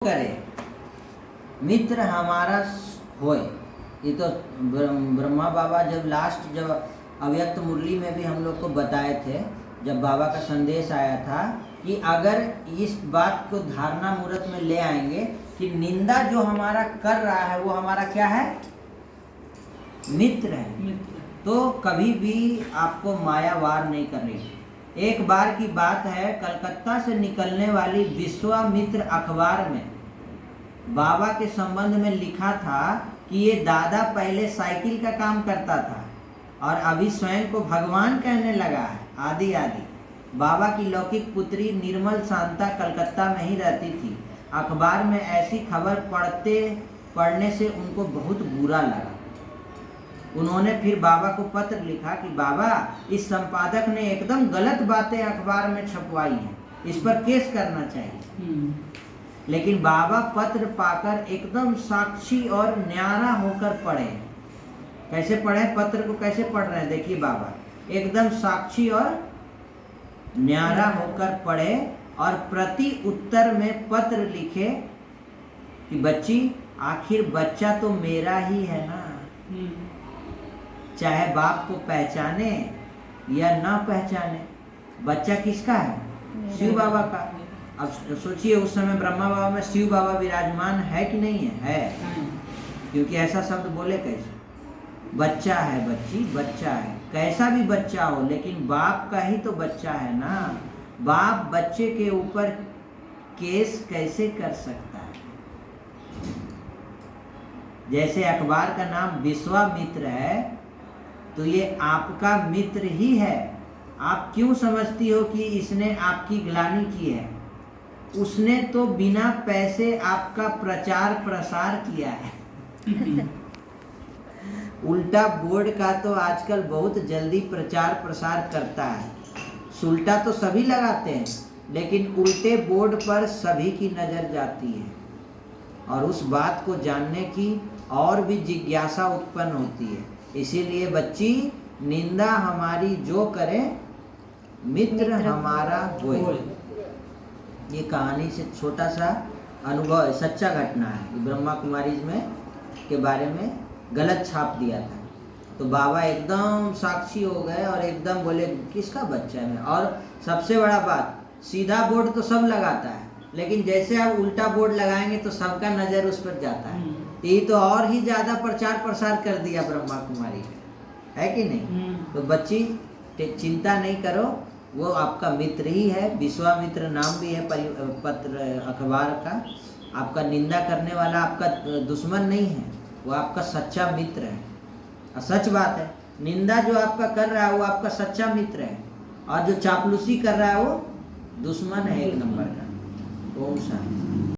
करे मित्र हमारा होय। ये तो ब्रह्मा बाबा जब अव्यक्त मुरली में भी हम लोग को बताए थे, जब बाबा का संदेश आया था कि अगर इस बात को धारणा मूर्त में ले आएंगे कि निंदा जो हमारा कर रहा है वो हमारा क्या है, मित्र है, तो कभी भी आपको माया वार नहीं करेगी। एक बार की बात है, कलकत्ता से निकलने वाली विश्वामित्र अखबार में बाबा के संबंध में लिखा था कि ये दादा पहले साइकिल का काम करता था और अभी स्वयं को भगवान कहने लगा है, आदि आदि। बाबा की लौकिक पुत्री निर्मल शांता कलकत्ता में ही रहती थी। अखबार में ऐसी खबर पढ़ने से उनको बहुत बुरा लगा। उन्होंने फिर बाबा को पत्र लिखा कि बाबा, इस संपादक ने एकदम गलत बातें अखबार में छपवाई हैं, इस पर केस करना चाहिए। लेकिन बाबा पत्र पाकर एकदम साक्षी और न्यारा होकर पढ़े। कैसे पढ़े, पत्र को कैसे पढ़ रहे हैं, देखिए बाबा एकदम साक्षी और न्यारा होकर पढ़े और प्रति उत्तर में पत्र लिखे कि बच्ची, आखिर बच्चा तो मेरा ही है ना, चाहे बाप को पहचाने या ना पहचाने, बच्चा किसका है, शिव बाबा का। अब सोचिए उस समय ब्रह्मा बाबा में शिव बाबा विराजमान है कि नहीं है, क्योंकि ऐसा शब्द बोले कैसे, बच्चा है बच्ची, बच्चा है, कैसा भी बच्चा हो लेकिन बाप का ही तो बच्चा है ना। बाप बच्चे के ऊपर केस कैसे कर सकता है। जैसे अखबार का नाम विश्वामित्र है तो ये आपका मित्र ही है। आप क्यों समझती हो कि इसने आपकी ग्लानि की है, उसने तो बिना पैसे आपका प्रचार प्रसार किया है। उल्टा बोर्ड का तो आजकल बहुत जल्दी प्रचार प्रसार करता है। सुल्टा तो सभी लगाते हैं लेकिन उल्टे बोर्ड पर सभी की नज़र जाती है और उस बात को जानने की और भी जिज्ञासा उत्पन्न होती है। इसीलिए बच्ची, निंदा हमारी जो करे मित्र हमारा होय। ये कहानी से छोटा सा अनुभव है, सच्चा घटना है। ब्रह्मा कुमारी में के बारे में गलत छाप दिया था तो बाबा एकदम साक्षी हो गए और एकदम बोले किसका बच्चा है। और सबसे बड़ा बात, सीधा बोर्ड तो सब लगाता है लेकिन जैसे आप उल्टा बोर्ड लगाएंगे तो सबका नज़र उस पर जाता है। ये तो और ही ज़्यादा प्रचार प्रसार कर दिया ब्रह्मा कुमारी का, है कि नहीं। तो बच्ची चिंता नहीं करो, वो आपका मित्र ही है। विश्वामित्र नाम भी है पत्र अखबार का। आपका निंदा करने वाला आपका दुश्मन नहीं है, वो आपका सच्चा मित्र है। और सच बात है, निंदा जो आपका कर रहा है वो आपका सच्चा मित्र है और जो चापलूसी कर रहा है वो दुश्मन है एक नंबर का। ओम शांति।